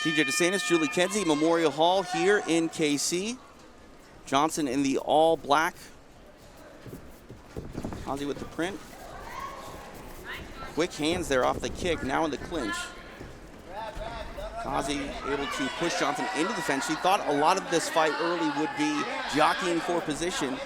TJ DeSantis, Julie Kedzie, Memorial Hall here in KC. Johnson in the all black. Kaaze with the print. Quick hands there off the kick, now in the clinch. Kaaze able to push Johnson into the fence. She thought a lot of this fight early would be jockeying for position.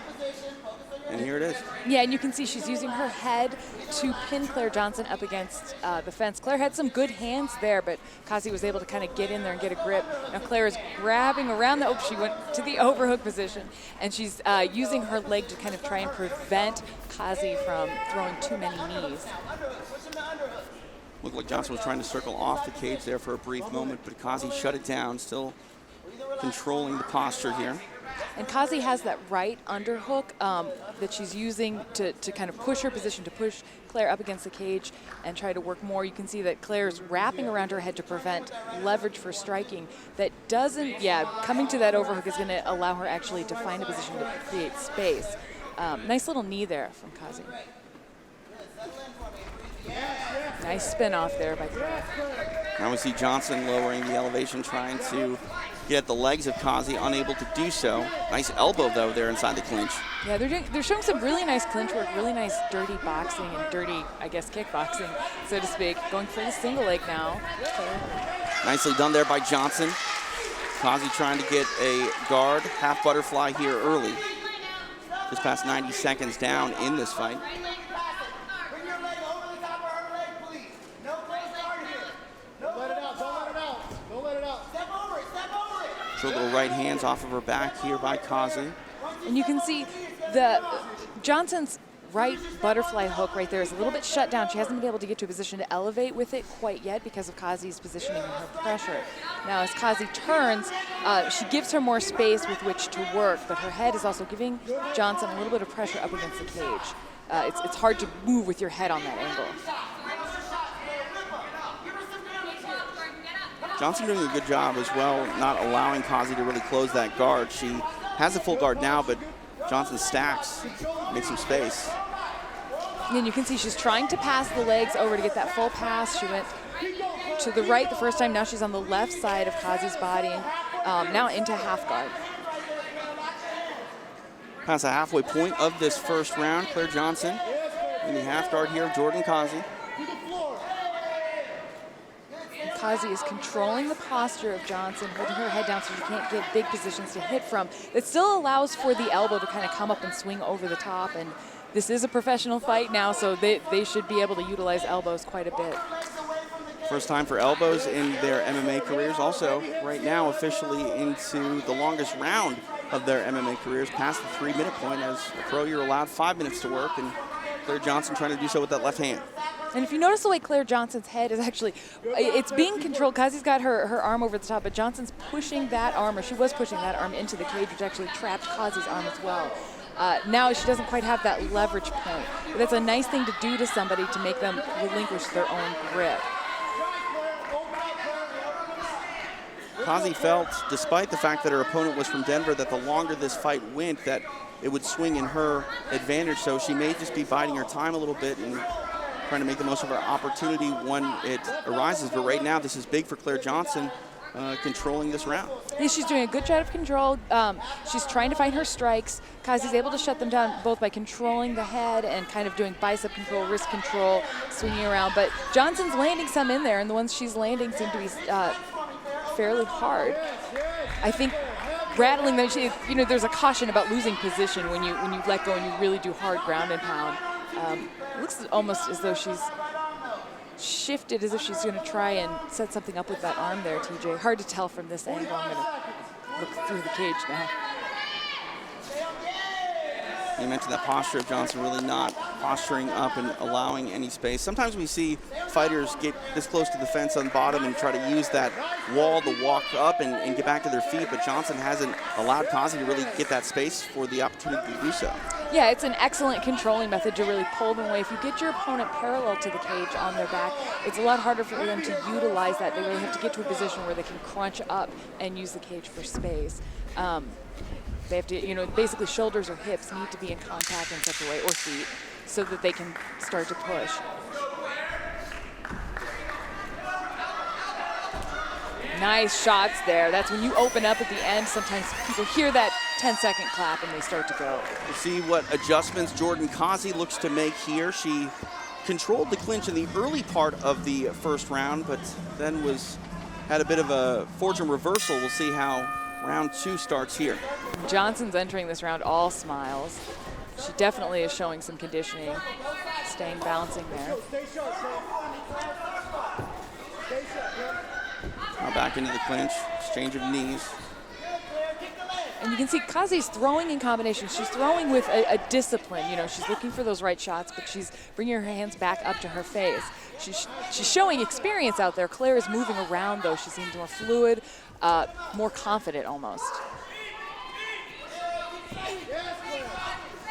And here it is. Yeah, and you can see she's using her head to pin Claire Johnson up against the fence. Claire had some good hands there, but Kaaze was able to kind of get in there and get a grip. Now Claire is grabbing around the, she went to the overhook position, and she's using her leg to kind of try and prevent Kaaze from throwing too many knees. Looked like Johnson was trying to circle off the cage there for a brief moment, but Kaaze shut it down, still controlling the posture here. And Kaaze has that right underhook that she's using to kind of push her position, to push Claire up against the cage and try to work more. You can see that Claire's wrapping around her head to prevent leverage for striking. That doesn't, coming to that overhook is going to allow her actually to find a position to create space. Nice little knee there from Kaaze. Nice spin off there by Claire. Now we see Johnson lowering the elevation, trying to get at the legs of Kaaze, unable to do so. Nice elbow, though, there inside the clinch. Yeah, they're showing some really nice clinch work, really nice dirty boxing and dirty, I guess, kickboxing, so to speak. Going for the single leg now. Nicely done there by Johnson. Kaaze trying to get a guard, half butterfly here early. Just past 90 seconds down in this fight. Show little right hands off of her back here by Kaaze. And you can see the Johnson's right butterfly hook right there is a little bit shut down. She hasn't been able to get to a position to elevate with it quite yet because of Kaaze's positioning and her pressure. Now as Kaaze turns, she gives her more space with which to work, but her head is also giving Johnson a little bit of pressure up against the cage. It's hard to move with your head on that angle. Johnson doing a good job as well, not allowing Kaaze to really close that guard. She has a full guard now, but Johnson stacks, makes some space. And you can see she's trying to pass the legs over to get that full pass. She went to the right the first time. Now she's on the left side of Kaaze's body, now into half guard. Past the halfway point of this first round, Claire Johnson in the half guard here of Jordan Kaaze. Kaaze is controlling the posture of Johnson, holding her head down so she can't get big positions to hit from. It still allows for the elbow to kind of come up and swing over the top, and this is a professional fight now, so they should be able to utilize elbows quite a bit. First time for elbows in their MMA careers. Also, right now, officially into the longest round of their MMA careers, past the 3-minute point. As a pro, you're allowed 5 minutes to work, and Claire Johnson trying to do so with that left hand. And if you notice the way Claire Johnson's head is actually, it's being controlled. Kaaze's got her arm over the top, but Johnson's pushing that arm, or she was pushing that arm into the cage, which actually trapped Kaaze's arm as well. Now she doesn't quite have that leverage point. But that's a nice thing to do to somebody to make them relinquish their own grip. Kaaze felt, despite the fact that her opponent was from Denver, that the longer this fight went, that it would swing in her advantage. So she may just be biding her time a little bit and trying to make the most of her opportunity when it arises. But right now, this is big for Claire Johnson, controlling this round. Yeah, she's doing a good job of control. She's trying to find her strikes. Kaaze's able to shut them down both by controlling the head and kind of doing bicep control, wrist control, swinging around. But Johnson's landing some in there, and the ones she's landing seem to be fairly hard. I think rattling them, there's a caution about losing position when you let go and you really do hard ground and pound. It looks almost as though she's shifted, as if she's going to try and set something up with that arm there, TJ. Hard to tell from this angle. I'm going to look through the cage now. You mentioned that posture of Johnson, really not posturing up and allowing any space. Sometimes we see fighters get this close to the fence on the bottom and try to use that wall to walk up and get back to their feet, but Johnson hasn't allowed Kaaze to really get that space for the opportunity to do so. Yeah, it's an excellent controlling method to really pull them away. If you get your opponent parallel to the cage on their back, it's a lot harder for them to utilize that. They really have to get to a position where they can crunch up and use the cage for space. They have to, basically shoulders or hips need to be in contact in such a way, or feet, so that they can start to push. Nice shots there. That's when you open up at the end. Sometimes people hear that 10-second clap and they start to go. We'll see what adjustments Jordan Kaaze looks to make here. She controlled the clinch in the early part of the first round, but then had a bit of a fortune reversal. We'll see how round 2 starts here. Johnson's entering this round all smiles. She definitely is showing some conditioning, staying balancing there. Now back into the clinch, exchange of knees. And you can see Kaaze's throwing in combination. She's throwing with a discipline. You know, she's looking for those right shots, but she's bringing her hands back up to her face. She's showing experience out there. Claire is moving around, though. She seems more fluid, more confident almost.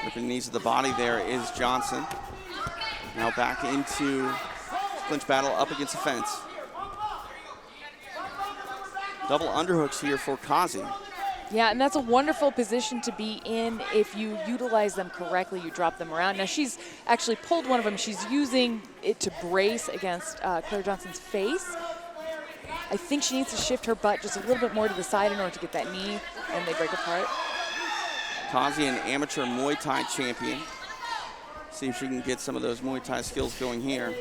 Ripping knees to the body there is Johnson. Now back into clinch battle up against the fence. Double underhooks here for Kaaze. Yeah, and that's a wonderful position to be in if you utilize them correctly. You drop them around. Now she's actually pulled one of them. She's using it to brace against Claire Johnson's face. I think she needs to shift her butt just a little bit more to the side in order to get that knee, and they break apart. Kaaze, an amateur Muay Thai champion. See if she can get some of those Muay Thai skills going here.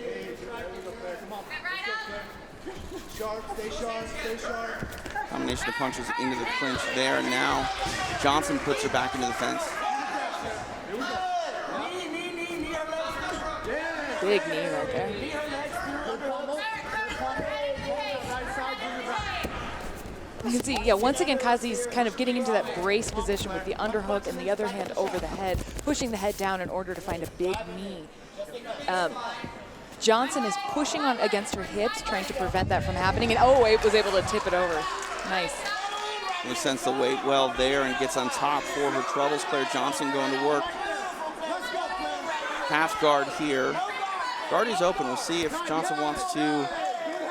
Stay sharp. Combination of punches into the clinch there. Now Johnson puts her back into the fence. Big knee right there. You can see, yeah, once again, Kaaze's kind of getting into that brace position with the underhook and the other hand over the head, pushing the head down in order to find a big knee. Johnson is pushing on against her hips, trying to prevent that from happening, and it was able to tip it over. Nice. Really sense the weight well there and gets on top for her troubles. Claire Johnson going to work. Half guard here. Guard is open. We'll see if Johnson wants to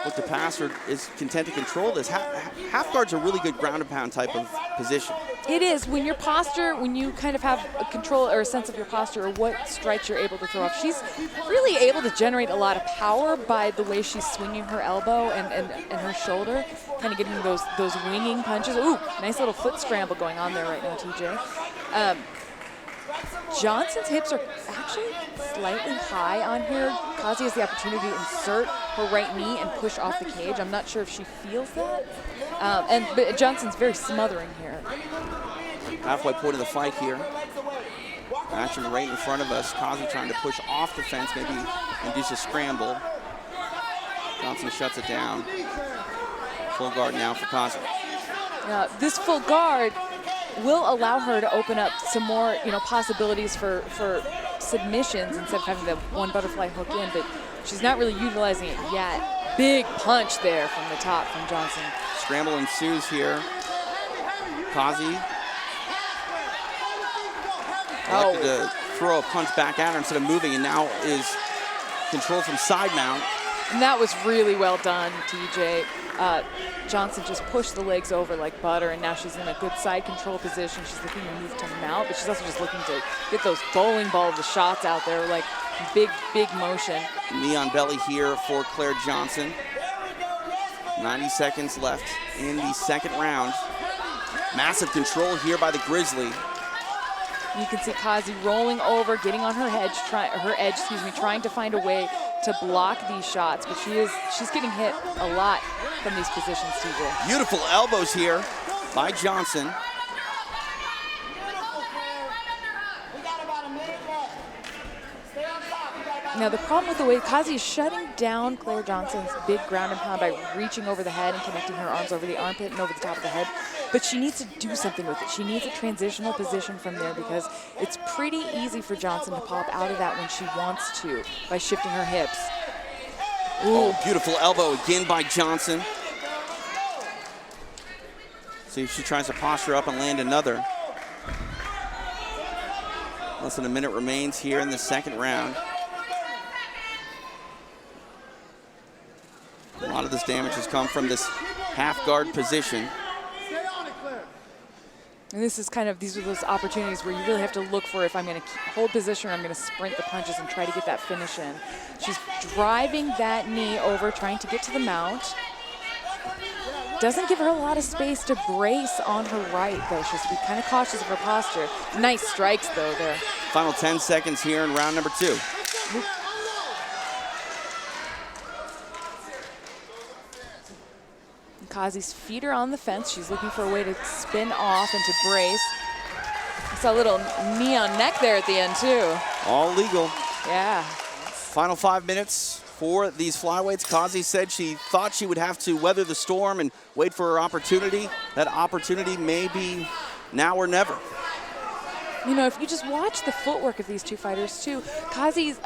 look to pass or is content to control this. Half guard's a really good ground and pound type of position. It is. When your posture, when you kind of have a control or a sense of your posture or what strikes you're able to throw off, she's really able to generate a lot of power by the way she's swinging her elbow and her shoulder, kind of getting those winging punches. Ooh, nice little foot scramble going on there right now, TJ. Johnson's hips are actually slightly high on here. Kaaze has the opportunity to insert her right knee and push off the cage. I'm not sure if she feels that. But Johnson's very smothering here. Halfway point of the fight here. Action right in front of us. Kaaze trying to push off the fence, maybe induce a scramble. Johnson shuts it down. Full guard now for Kaaze. This full guard will allow her to open up some more, possibilities for submissions instead of having the one butterfly hook in, but she's not really utilizing it yet. Big punch there from the top from Johnson. Scramble ensues here. Kaaze elected to throw a punch back at her instead of moving, and now is controlled from side mount. And that was really well done, TJ. Johnson just pushed the legs over like butter, and now she's in a good side control position. She's looking to move to mount, but she's also just looking to get those bowling ball of the shots out there, like big motion. Knee on belly here for Claire Johnson. 90 seconds left in the second round. Massive control here by the Grizzly. You can see Kaaze rolling over, getting on her edge, trying to find a way to block these shots, but she's getting hit a lot from these positions, TJ. Beautiful elbows here by Johnson. Now the problem with the way Kaaze is shutting down Claire Johnson's big ground and pound by reaching over the head and connecting her arms over the armpit and over the top of the head, but she needs to do something with it. She needs a transitional position from there because it's pretty easy for Johnson to pop out of that when she wants to by shifting her hips. Ooh. Oh, beautiful elbow again by Johnson. See if she tries to posture up and land another. Less than a minute remains here in the second round. A lot of this damage has come from this half guard position. And this is these are those opportunities where you really have to look for if I'm going to hold position or I'm going to sprint the punches and try to get that finish in. She's driving that knee over, trying to get to the mount. Doesn't give her a lot of space to brace on her right, though. She has to be kind of cautious of her posture. Nice strikes, though, there. Final 10 seconds here in round number 2. Kaaze's feet are on the fence. She's looking for a way to spin off and to brace. I saw a little knee on neck there at the end, too. All legal. Yeah. Final 5 minutes for these flyweights. Kaaze said she thought she would have to weather the storm and wait for her opportunity. That opportunity may be now or never. You know, if you just watch the footwork of these two fighters, too, Kaaze's,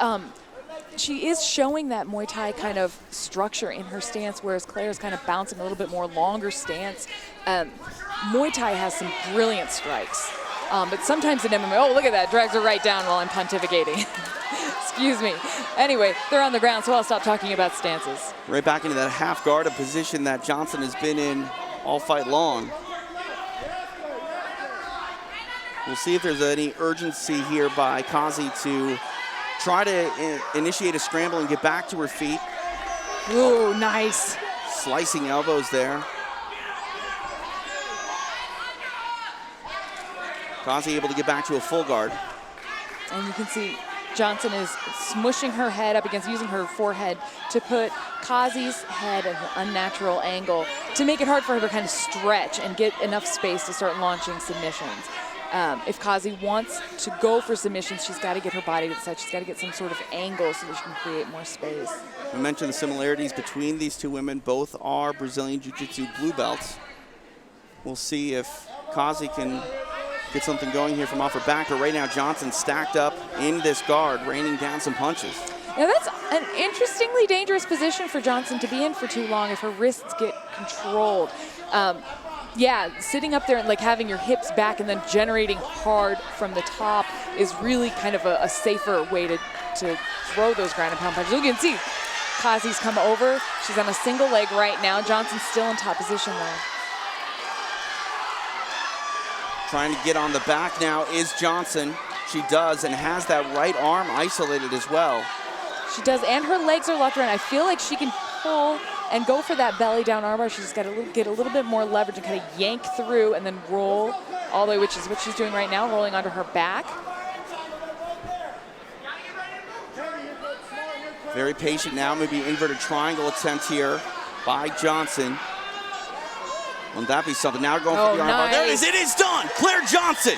she is showing that Muay Thai kind of structure in her stance, whereas Claire's kind of bouncing a little bit more longer stance. Muay Thai has some brilliant strikes, but sometimes in MMA, oh, look at that, drags her right down while I'm pontificating. Excuse me. Anyway, they're on the ground, so I'll stop talking about stances. Right back into that half guard, a position that Johnson has been in all fight long. We'll see if there's any urgency here by Kaaze to try to initiate a scramble and get back to her feet. Ooh, nice. Slicing elbows there. Kaaze able to get back to a full guard. And you can see Johnson is smushing her head up against, using her forehead to put Kaaze's head at an unnatural angle to make it hard for her to kind of stretch and get enough space to start launching submissions. If Kaaze wants to go for submissions, she's got to get her body to the side. She's got to get some sort of angle so that she can create more space. We mentioned the similarities between these two women. Both are Brazilian Jiu-Jitsu blue belts. We'll see if Kaaze can get something going here from off her back. But right now, Johnson stacked up in this guard, raining down some punches. Now that's an interestingly dangerous position for Johnson to be in for too long if her wrists get controlled. Yeah, sitting up there and like having your hips back and then generating hard from the top is really kind of a safer way to throw those ground and pound punches. You can see Kaaze's come over. She's on a single leg right now. Johnson's still in top position though. Trying to get on the back now is Johnson. She does and has that right arm isolated as well. She does, and her legs are locked around. I feel like she can pull and go for that belly down armbar. She's got to get a little bit more leverage and kind of yank through and then roll all the way, which is what she's doing right now, rolling onto her back. Very patient now, maybe inverted triangle attempt here by Johnson. Wouldn't that be something? Now going for the armbar. Nice. There it is, it is done. Claire Johnson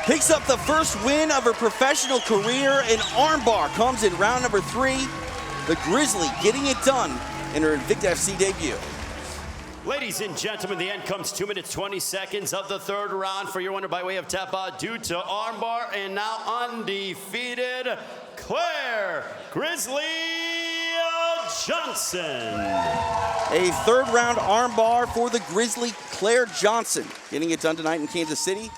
picks up the first win of her professional career in armbar. Comes in round number 3. The Grizzly getting it done in her Invicta FC debut. Ladies and gentlemen, the end comes 2 minutes, 20 seconds of the third round for your winner by way of tap out due to armbar, and now undefeated, Claire Grizzly Johnson. A third round armbar for the Grizzly, Claire Johnson. Getting it done tonight in Kansas City.